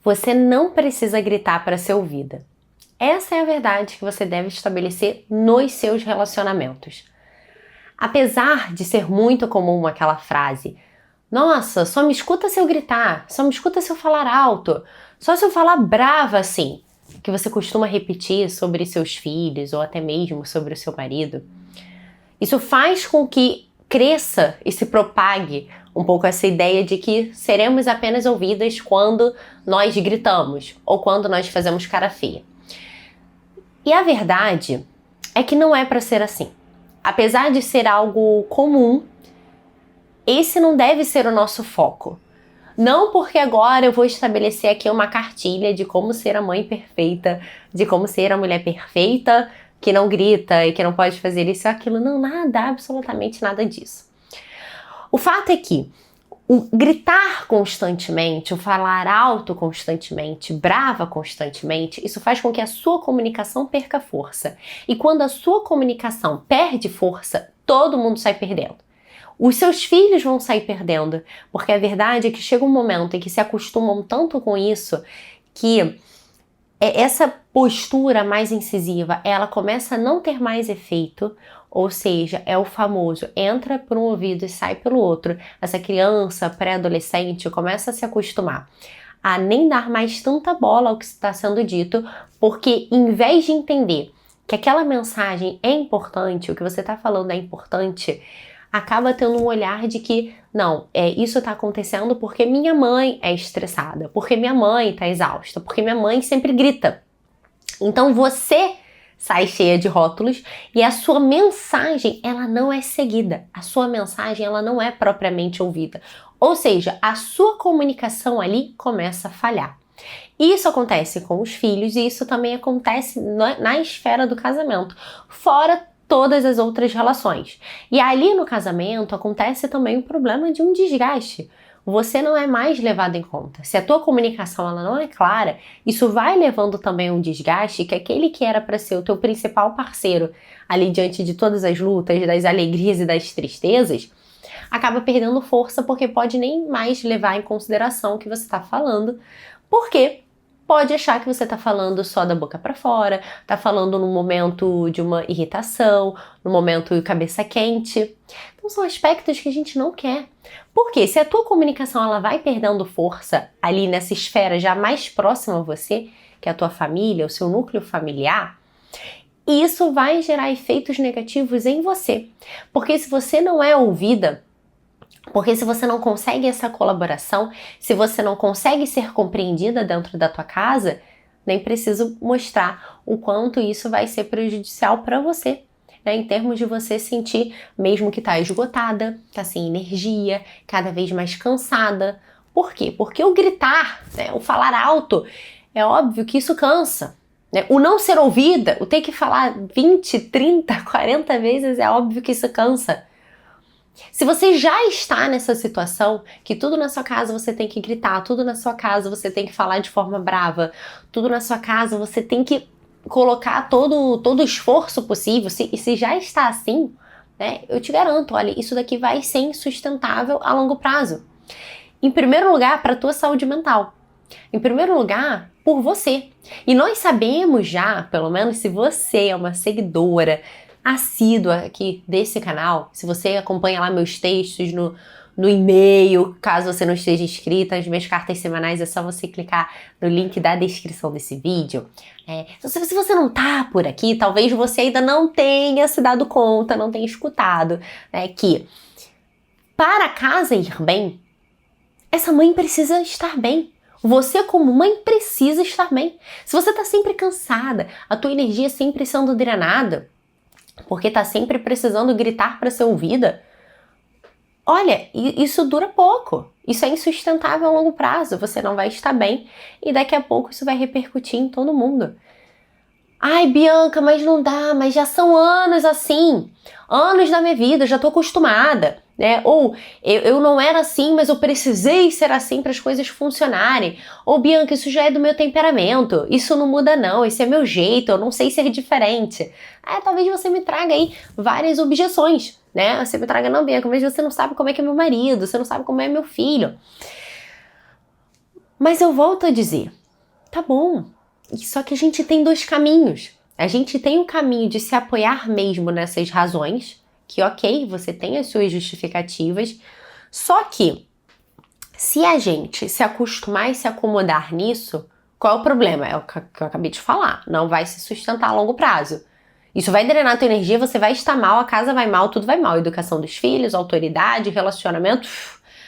Você não precisa gritar para ser ouvida. Essa é a verdade que você deve estabelecer nos seus relacionamentos. Apesar de ser muito comum aquela frase: nossa, só me escuta se eu gritar, só me escuta se eu falar alto, só se eu falar brava assim, que você costuma repetir sobre seus filhos ou até mesmo sobre o seu marido. Isso faz com que cresça e se propague um pouco essa ideia de que seremos apenas ouvidas quando nós gritamos ou quando nós fazemos cara feia. E a verdade é que não é para ser assim. Apesar de ser algo comum, esse não deve ser o nosso foco. Não porque agora eu vou estabelecer aqui uma cartilha de como ser a mãe perfeita, de como ser a mulher perfeita, que não grita e que não pode fazer isso ou aquilo. Não, nada, absolutamente nada disso. O fato é que o gritar constantemente, o falar alto constantemente, brava constantemente, isso faz com que a sua comunicação perca força. E quando a sua comunicação perde força, todo mundo sai perdendo. Os seus filhos vão sair perdendo, porque a verdade é que chega um momento em que se acostumam tanto com isso que essa postura mais incisiva, ela começa a não ter mais efeito, ou seja, é o famoso entra por um ouvido e sai pelo outro. Essa criança, pré-adolescente, começa a se acostumar a nem dar mais tanta bola ao que está sendo dito, porque em vez de entender que aquela mensagem é importante, o que você está falando é importante, acaba tendo um olhar de que, não, isso está acontecendo porque minha mãe é estressada, porque minha mãe está exausta, porque minha mãe sempre grita. Então você sai cheia de rótulos e a sua mensagem, ela não é seguida. A sua mensagem, ela não é propriamente ouvida. Ou seja, a sua comunicação ali começa a falhar. Isso acontece com os filhos e isso também acontece na esfera do casamento, fora todas as outras relações. E ali no casamento acontece também o problema de um desgaste. Você não é mais levado em conta. Se a tua comunicação ela não é clara, isso vai levando também um desgaste que aquele que era para ser o teu principal parceiro ali diante de todas as lutas, das alegrias e das tristezas, acaba perdendo força porque pode nem mais levar em consideração o que você está falando, porque pode achar que você está falando só da boca para fora, está falando no momento de uma irritação, no momento de cabeça quente. Então são aspectos que a gente não quer. Porque se a tua comunicação ela vai perdendo força ali nessa esfera já mais próxima a você, que é a tua família, o seu núcleo familiar, isso vai gerar efeitos negativos em você. Porque se você não é ouvida, porque se você não consegue essa colaboração, se você não consegue ser compreendida dentro da tua casa, nem preciso mostrar o quanto isso vai ser prejudicial para você, né? Em termos de você sentir mesmo que tá esgotada, tá sem energia, cada vez mais cansada. Por quê? Porque o gritar, né, o falar alto, é óbvio que isso cansa. Né? O não ser ouvida, o ter que falar 20, 30, 40 vezes, é óbvio que isso cansa. Se você já está nessa situação, que tudo na sua casa você tem que gritar, tudo na sua casa você tem que falar de forma brava, tudo na sua casa você tem que colocar todo o esforço possível, e se já está assim, né, eu te garanto, olha, isso daqui vai ser insustentável a longo prazo. Em primeiro lugar, para a tua saúde mental. Em primeiro lugar, por você. E nós sabemos já, pelo menos se você é uma seguidora assídua aqui desse canal, se você acompanha lá meus textos no e-mail, caso você não esteja inscrita, as minhas cartas semanais, é só você clicar no link da descrição desse vídeo. Se você não tá por aqui, talvez você ainda não tenha se dado conta, não tenha escutado, né, que para a casa ir bem, essa mãe precisa estar bem. Você como mãe precisa estar bem. Se você tá sempre cansada, a tua energia sempre sendo drenada, porque tá sempre precisando gritar para ser ouvida, olha, isso dura pouco. Isso é insustentável a longo prazo. Você não vai estar bem e daqui a pouco isso vai repercutir em todo mundo. Ai, Bianca, mas não dá, mas já são anos assim. Anos da minha vida, eu já tô acostumada, né? Ou eu não era assim, mas eu precisei ser assim para as coisas funcionarem. Ou Bianca, isso já é do meu temperamento. Isso não muda não, esse é meu jeito, eu não sei ser diferente. Talvez você me traga aí várias objeções, né? Você me traga, não, Bianca, mas você não sabe como é que é meu marido, você não sabe como é meu filho. Mas eu volto a dizer, tá bom, só que a gente tem dois caminhos. A gente tem o caminho de se apoiar mesmo nessas razões, que ok, você tem as suas justificativas, só que se a gente se acostumar e se acomodar nisso, qual é o problema? É o que eu acabei de falar, não vai se sustentar a longo prazo. Isso vai drenar a tua energia, você vai estar mal, a casa vai mal, tudo vai mal. Educação dos filhos, autoridade, relacionamento,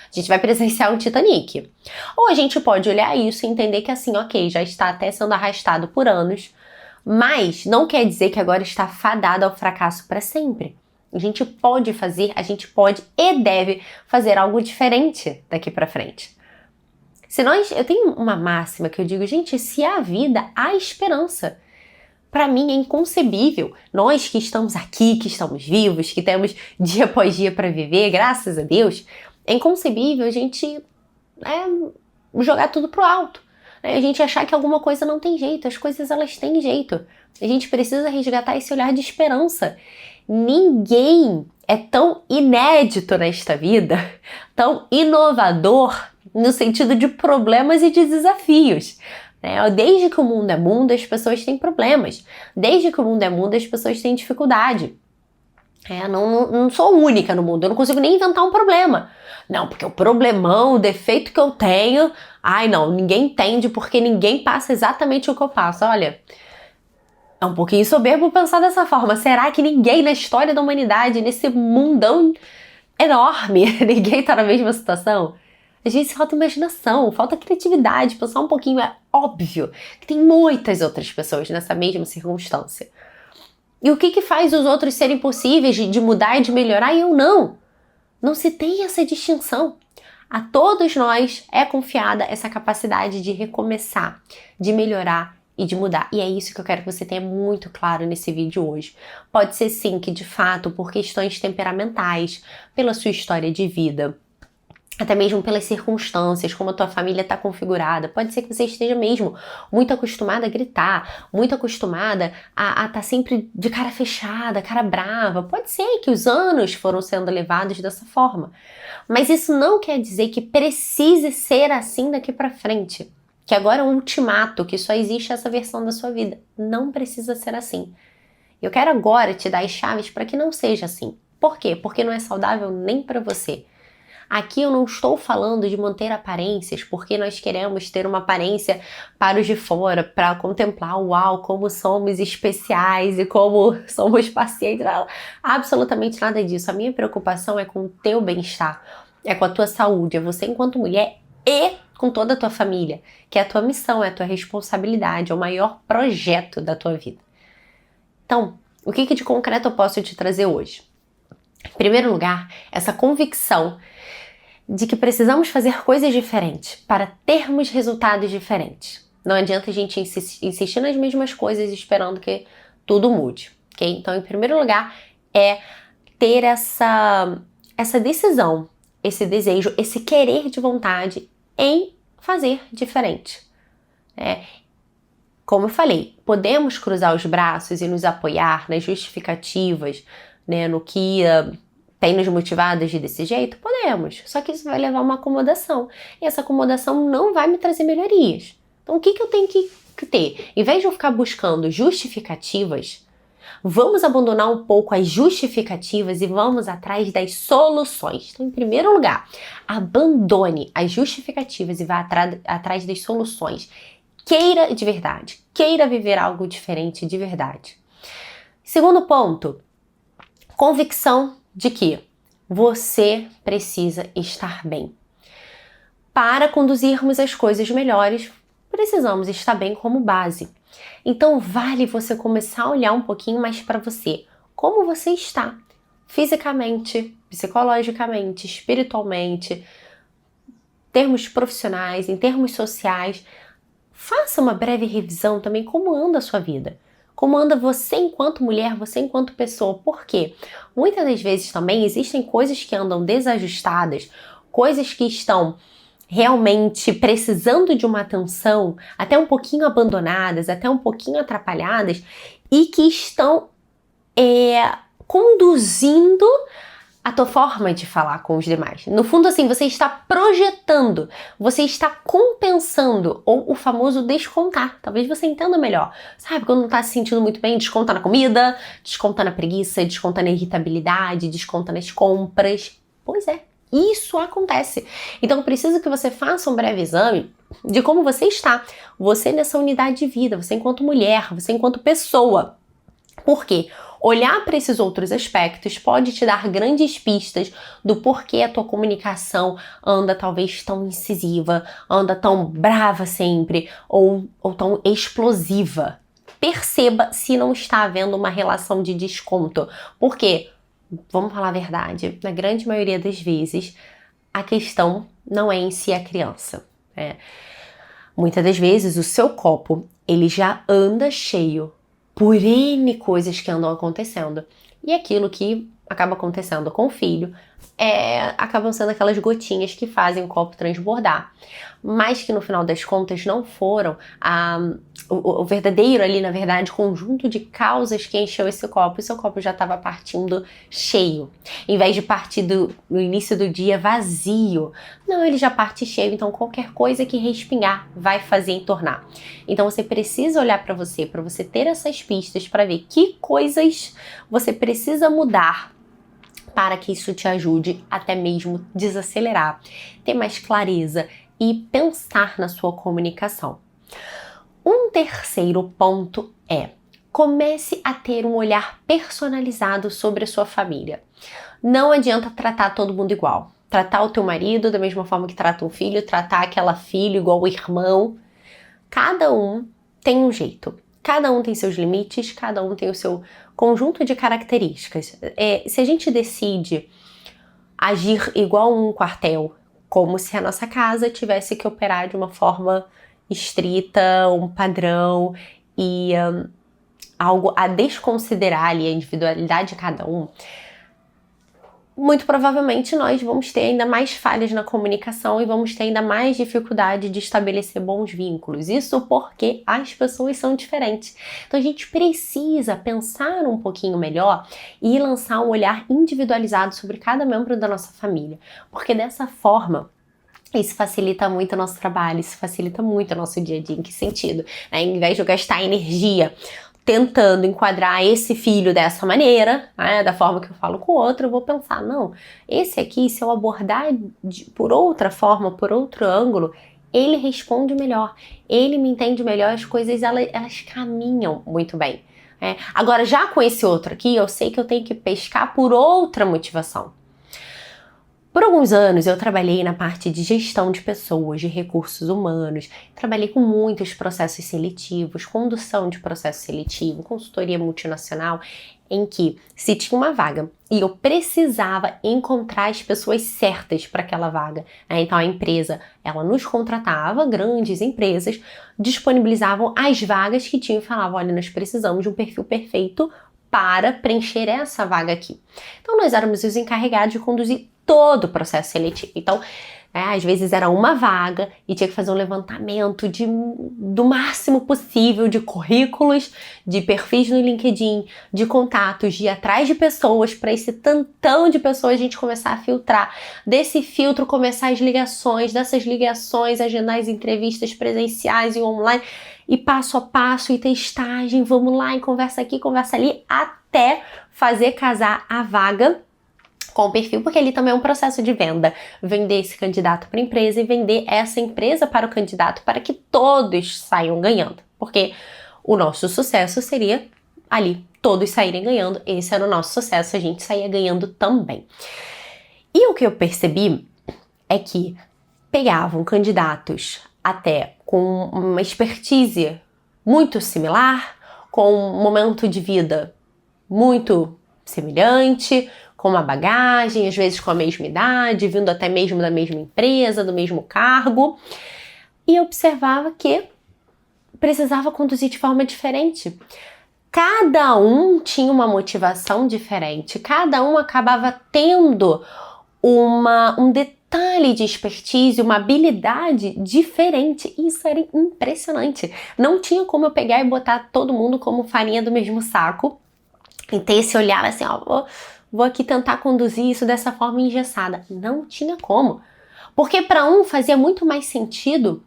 a gente vai presenciar um Titanic. Ou a gente pode olhar isso e entender que assim, ok, já está até sendo arrastado por anos, mas não quer dizer que agora está fadado ao fracasso para sempre. A gente pode fazer, a gente pode e deve fazer algo diferente daqui para frente. Eu tenho uma máxima que eu digo, gente, se há vida, há esperança. Para mim é inconcebível, nós que estamos aqui, que estamos vivos, que temos dia após dia para viver, graças a Deus, é inconcebível a gente jogar tudo pro alto. A gente achar que alguma coisa não tem jeito, as coisas elas têm jeito. A gente precisa resgatar esse olhar de esperança. Ninguém é tão inédito nesta vida, tão inovador no sentido de problemas e de desafios. Desde que o mundo é mundo, as pessoas têm problemas. Desde que o mundo é mundo, as pessoas têm dificuldade. Não sou única no mundo, eu não consigo nem inventar um problema. Não, porque o problemão, o defeito que eu tenho, ninguém entende porque ninguém passa exatamente o que eu passo. Olha, é um pouquinho soberbo pensar dessa forma. Será que ninguém na história da humanidade, nesse mundão enorme, ninguém tá na mesma situação? A gente falta imaginação, falta criatividade, pensar um pouquinho. É óbvio que tem muitas outras pessoas nessa mesma circunstância. E o que faz os outros serem possíveis de mudar e de melhorar e eu não? Não se tem essa distinção. A todos nós é confiada essa capacidade de recomeçar, de melhorar e de mudar. E é isso que eu quero que você tenha muito claro nesse vídeo hoje. Pode ser sim que, de fato, por questões temperamentais, pela sua história de vida, até mesmo pelas circunstâncias, como a tua família está configurada. Pode ser que você esteja mesmo muito acostumada a gritar, muito acostumada a estar sempre de cara fechada, cara brava. Pode ser que os anos foram sendo levados dessa forma. Mas isso não quer dizer que precise ser assim daqui para frente. Que agora é um ultimato, que só existe essa versão da sua vida. Não precisa ser assim. Eu quero agora te dar as chaves para que não seja assim. Por quê? Porque não é saudável nem para você. Aqui eu não estou falando de manter aparências, porque nós queremos ter uma aparência para os de fora, para contemplar, uau, como somos especiais e como somos pacientes. Absolutamente nada disso. A minha preocupação é com o teu bem-estar, é com a tua saúde, é você enquanto mulher e com toda a tua família, que é a tua missão, é a tua responsabilidade, é o maior projeto da tua vida. Então, o que de concreto eu posso te trazer hoje? Em primeiro lugar, essa convicção de que precisamos fazer coisas diferentes para termos resultados diferentes. Não adianta a gente insistir nas mesmas coisas esperando que tudo mude, ok? Então, em primeiro lugar, é ter essa decisão, esse desejo, esse querer de vontade em fazer diferente. Como eu falei, podemos cruzar os braços e nos apoiar nas justificativas, no que tem nos motivado de desse jeito? Podemos, só que isso vai levar a uma acomodação, e essa acomodação não vai me trazer melhorias. Então o que eu tenho que ter? Em vez de eu ficar buscando justificativas, vamos abandonar um pouco as justificativas e vamos atrás das soluções. Então, em primeiro lugar, abandone as justificativas e vá atrás das soluções. Queira de verdade, queira viver algo diferente de verdade. Segundo ponto, convicção de que você precisa estar bem. Para conduzirmos as coisas melhores, precisamos estar bem como base. Então vale você começar a olhar um pouquinho mais para você. Como você está? Fisicamente, psicologicamente, espiritualmente, em termos profissionais, em termos sociais. Faça uma breve revisão também como anda a sua vida. Como anda você enquanto mulher, você enquanto pessoa. Por quê? Muitas das vezes também existem coisas que andam desajustadas, coisas que estão realmente precisando de uma atenção, até um pouquinho abandonadas, até um pouquinho atrapalhadas, e que estão conduzindo a tua forma de falar com os demais. No fundo, assim, você está projetando, você está compensando, ou o famoso descontar. Talvez você entenda melhor. Sabe, quando não tá se sentindo muito bem, desconta na comida, desconta na preguiça, desconta na irritabilidade, desconta nas compras. Pois é, isso acontece. Então, eu preciso que você faça um breve exame de como você está. Você nessa unidade de vida, você enquanto mulher, você enquanto pessoa. Por quê? Olhar para esses outros aspectos pode te dar grandes pistas do porquê a tua comunicação anda talvez tão incisiva, anda tão brava sempre ou tão explosiva. Perceba se não está havendo uma relação de desconto. Por quê? Vamos falar a verdade, na grande maioria das vezes, a questão não é em si a criança. Muitas das vezes o seu copo, ele já anda cheio por N coisas que andam acontecendo. E aquilo que acaba acontecendo com o filho acabam sendo aquelas gotinhas que fazem o copo transbordar. Mas que no final das contas não foram o verdadeiro ali, na verdade, conjunto de causas que encheu esse copo. E seu copo já estava partindo cheio. Em vez de partir no início do dia vazio, não, ele já parte cheio. Então qualquer coisa que respingar vai fazer entornar. Então você precisa olhar para você ter essas pistas para ver que coisas você precisa mudar para que isso te ajude até mesmo desacelerar, ter mais clareza e pensar na sua comunicação. Um terceiro ponto é: comece a ter um olhar personalizado sobre a sua família. Não adianta tratar todo mundo igual. Tratar o teu marido da mesma forma que trata um filho, tratar aquela filha igual o irmão. Cada um tem um jeito. Cada um tem seus limites, cada um tem o seu conjunto de características. Se a gente decide agir igual um quartel, como se a nossa casa tivesse que operar de uma forma estrita, um padrão e algo a desconsiderar ali a individualidade de cada um, muito provavelmente nós vamos ter ainda mais falhas na comunicação e vamos ter ainda mais dificuldade de estabelecer bons vínculos. Isso porque as pessoas são diferentes. Então a gente precisa pensar um pouquinho melhor e lançar um olhar individualizado sobre cada membro da nossa família. Porque dessa forma, isso facilita muito o nosso trabalho, isso facilita muito o nosso dia a dia. Em que sentido? Em vez de eu gastar energia tentando enquadrar esse filho dessa maneira, da forma que eu falo com o outro, eu vou pensar, não, esse aqui, se eu abordar por outra forma, por outro ângulo, ele responde melhor, ele me entende melhor, as coisas elas caminham muito bem. Agora, já com esse outro aqui, eu sei que eu tenho que pescar por outra motivação. Por alguns anos eu trabalhei na parte de gestão de pessoas, de recursos humanos, trabalhei com muitos processos seletivos, condução de processo seletivo, consultoria multinacional, em que se tinha uma vaga e eu precisava encontrar as pessoas certas para aquela vaga. Então a empresa, ela nos contratava, grandes empresas, disponibilizavam as vagas que tinham e falavam, olha, nós precisamos de um perfil perfeito para preencher essa vaga aqui. Então nós éramos os encarregados de conduzir todo o processo seletivo. Então, às vezes era uma vaga e tinha que fazer um levantamento do máximo possível de currículos, de perfis no LinkedIn, de contatos, de ir atrás de pessoas, para esse tantão de pessoas a gente começar a filtrar. Desse filtro começar as ligações, dessas ligações agendar as entrevistas presenciais e online, e passo a passo, e testagem, vamos lá, e conversa aqui, conversa ali, até fazer casar a vaga com o perfil, porque ali também é um processo de venda. Vender esse candidato para a empresa e vender essa empresa para o candidato, para que todos saiam ganhando. Porque o nosso sucesso seria ali, todos saírem ganhando. Esse era o nosso sucesso, a gente saía ganhando também. E o que eu percebi é que pegavam candidatos até com uma expertise muito similar, com um momento de vida muito semelhante, com uma bagagem, às vezes com a mesma idade, vindo até mesmo da mesma empresa, do mesmo cargo, e observava que precisava conduzir de forma diferente. Cada um tinha uma motivação diferente, cada um acabava tendo um detalhe de expertise, uma habilidade diferente. Isso era impressionante. Não tinha como eu pegar e botar todo mundo como farinha do mesmo saco e ter esse olhar assim, ó, vou aqui tentar conduzir isso dessa forma engessada. Não tinha como. Porque para um fazia muito mais sentido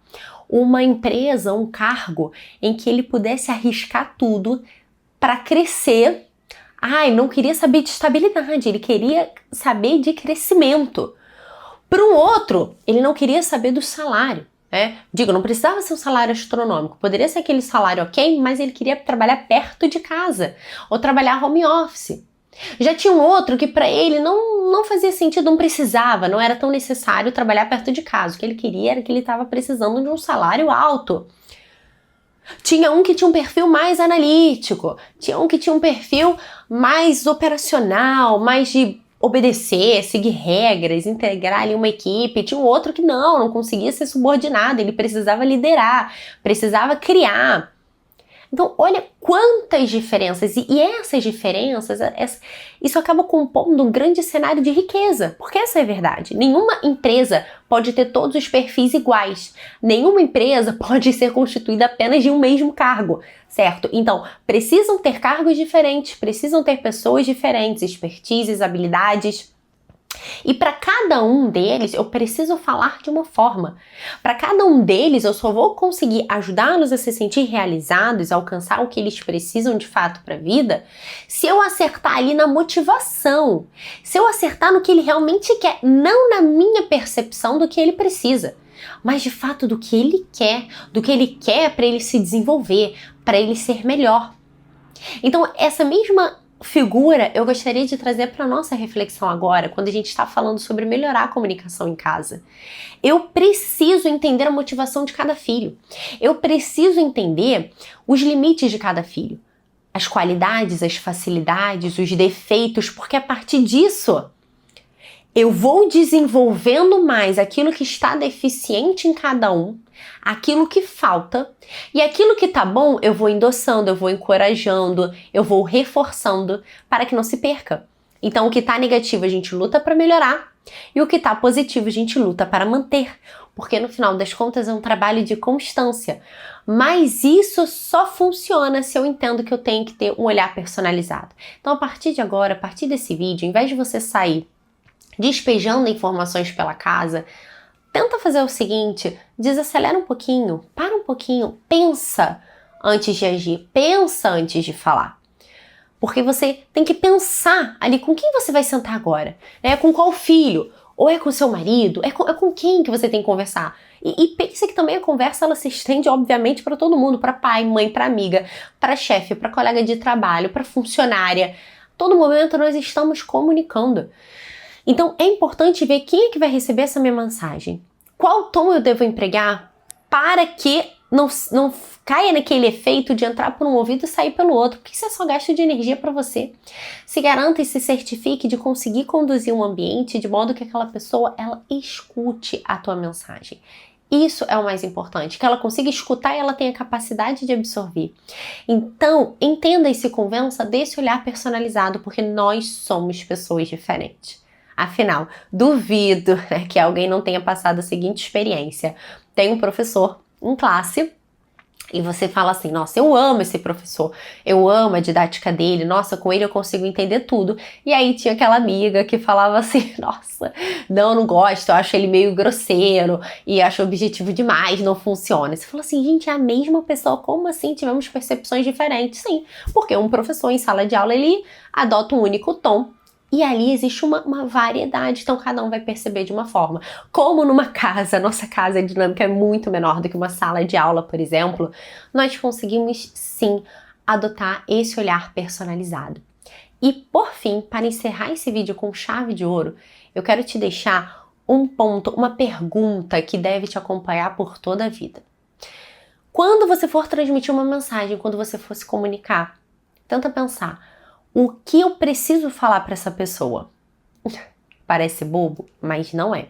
uma empresa, um cargo em que ele pudesse arriscar tudo para crescer. Não queria saber de estabilidade, ele queria saber de crescimento. Para um outro, ele não queria saber do salário. Digo, não precisava ser um salário astronômico, poderia ser aquele salário ok, mas ele queria trabalhar perto de casa ou trabalhar home office. Já tinha um outro que para ele não fazia sentido, não precisava, não era tão necessário trabalhar perto de casa. O que ele queria era que ele estava precisando de um salário alto. Tinha um que tinha um perfil mais analítico, tinha um que tinha um perfil mais operacional, mais de obedecer, seguir regras, integrar ali uma equipe. Tinha um outro que não conseguia ser subordinado, ele precisava liderar, precisava criar. Então, olha quantas diferenças, e essas diferenças, isso acaba compondo um grande cenário de riqueza, porque essa é a verdade. Nenhuma empresa pode ter todos os perfis iguais, nenhuma empresa pode ser constituída apenas de um mesmo cargo, certo? Então, precisam ter cargos diferentes, precisam ter pessoas diferentes, expertises, habilidades. E para cada um deles, eu preciso falar de uma forma. Para cada um deles, eu só vou conseguir ajudá-los a se sentir realizados, a alcançar o que eles precisam de fato para a vida, se eu acertar ali na motivação, se eu acertar no que ele realmente quer, não na minha percepção do que ele precisa, mas de fato do que ele quer para ele se desenvolver, para ele ser melhor. Então, essa mesma figura eu gostaria de trazer para nossa reflexão agora, quando a gente está falando sobre melhorar a comunicação em casa. Eu preciso entender a motivação de cada filho. Eu preciso entender os limites de cada filho, as qualidades, as facilidades, os defeitos, porque a partir disso eu vou desenvolvendo mais aquilo que está deficiente em cada um, aquilo que falta, e aquilo que tá bom eu vou endossando, eu vou encorajando, eu vou reforçando para que não se perca. Então o que tá negativo a gente luta para melhorar, e o que tá positivo a gente luta para manter, porque no final das contas é um trabalho de constância. Mas isso só funciona se eu entendo que eu tenho que ter um olhar personalizado. Então a partir de agora, a partir desse vídeo, em vez de você sair despejando informações pela casa, tenta fazer o seguinte: desacelera um pouquinho, para um pouquinho, pensa antes de agir, pensa antes de falar. Porque você tem que pensar ali com quem você vai sentar agora, né? Com qual filho? Ou é com seu marido? É com quem que você tem que conversar? E pense que também a conversa ela se estende, obviamente, para todo mundo, para pai, mãe, para amiga, para chefe, para colega de trabalho, para funcionária. Todo momento nós estamos comunicando. Então, é importante ver quem é que vai receber essa minha mensagem. Qual tom eu devo empregar para que não caia naquele efeito de entrar por um ouvido e sair pelo outro, porque isso é só gasto de energia para você. Se garanta e se certifique de conseguir conduzir um ambiente de modo que aquela pessoa ela escute a tua mensagem. Isso é o mais importante, que ela consiga escutar e ela tenha capacidade de absorver. Então, entenda e se convença desse olhar personalizado, porque nós somos pessoas diferentes. Afinal, duvido, né, que alguém não tenha passado a seguinte experiência. Tem um professor em classe e você fala assim: nossa, eu amo esse professor, eu amo a didática dele, nossa, com ele eu consigo entender tudo. E aí tinha aquela amiga que falava assim: nossa, não gosto, eu acho ele meio grosseiro e acho objetivo demais, não funciona. Você fala assim: gente, é a mesma pessoa, como assim tivemos percepções diferentes? Sim, porque um professor em sala de aula ele adota um único tom. E ali existe uma variedade, então cada um vai perceber de uma forma. Como numa casa, nossa casa, a dinâmica é muito menor do que uma sala de aula, por exemplo, nós conseguimos sim adotar esse olhar personalizado. E por fim, para encerrar esse vídeo com chave de ouro, eu quero te deixar um ponto, uma pergunta que deve te acompanhar por toda a vida. Quando você for transmitir uma mensagem, quando você for se comunicar, tenta pensar: o que eu preciso falar para essa pessoa? Parece bobo, mas não é.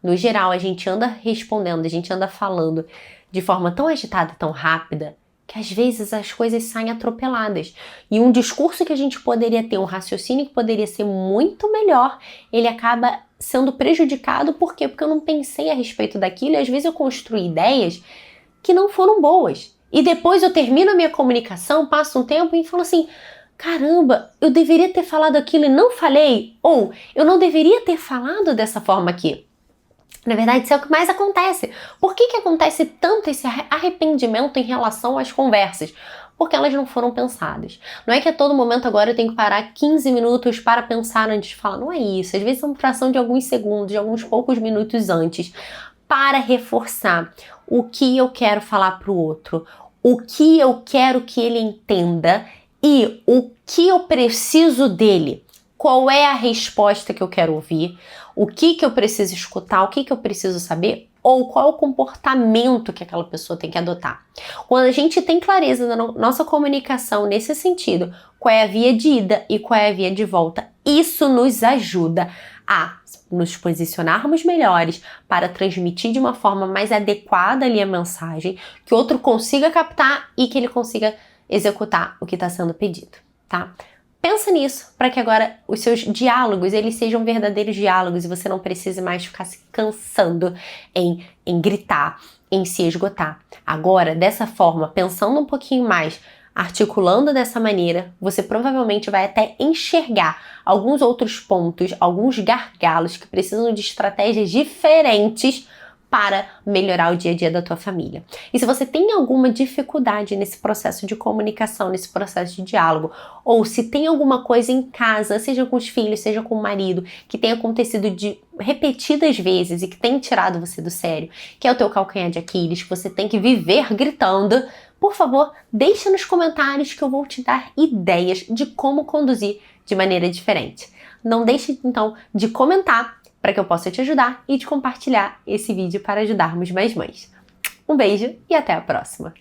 No geral, a gente anda respondendo, a gente anda falando de forma tão agitada, tão rápida, que às vezes as coisas saem atropeladas. E um discurso que a gente poderia ter, um raciocínio que poderia ser muito melhor, ele acaba sendo prejudicado. Por quê? Porque eu não pensei a respeito daquilo e às vezes eu construí ideias que não foram boas. E depois eu termino a minha comunicação, passo um tempo e falo assim: caramba, eu deveria ter falado aquilo e não falei, ou eu não deveria ter falado dessa forma aqui. Na verdade, isso é o que mais acontece. Por que acontece tanto esse arrependimento em relação às conversas? Porque elas não foram pensadas. Não é que a todo momento agora eu tenho que parar 15 minutos para pensar antes de falar. Não é isso. Às vezes é uma fração de alguns segundos, de alguns poucos minutos antes, para reforçar o que eu quero falar para o outro, o que eu quero que ele entenda e o que eu preciso dele. Qual é a resposta que eu quero ouvir? O que eu preciso escutar? O que eu preciso saber? Ou qual é o comportamento que aquela pessoa tem que adotar? Quando a gente tem clareza na nossa comunicação nesse sentido, qual é a via de ida e qual é a via de volta, isso nos ajuda a nos posicionarmos melhores para transmitir de uma forma mais adequada ali a mensagem, que o outro consiga captar e que ele consiga executar o que está sendo pedido, tá? Pensa nisso, para que agora os seus diálogos, eles sejam verdadeiros diálogos e você não precise mais ficar se cansando em gritar, em se esgotar. Agora, dessa forma, pensando um pouquinho mais, articulando dessa maneira, você provavelmente vai até enxergar alguns outros pontos, alguns gargalos que precisam de estratégias diferentes para melhorar o dia a dia da tua família. E se você tem alguma dificuldade nesse processo de comunicação, nesse processo de diálogo, ou se tem alguma coisa em casa, seja com os filhos, seja com o marido, que tem acontecido de repetidas vezes e que tem tirado você do sério, que é o teu calcanhar de Aquiles, que você tem que viver gritando, por favor, deixa nos comentários que eu vou te dar ideias de como conduzir de maneira diferente. Não deixe, então, de comentar para que eu possa te ajudar e de compartilhar esse vídeo para ajudarmos mais mães. Um beijo e até a próxima!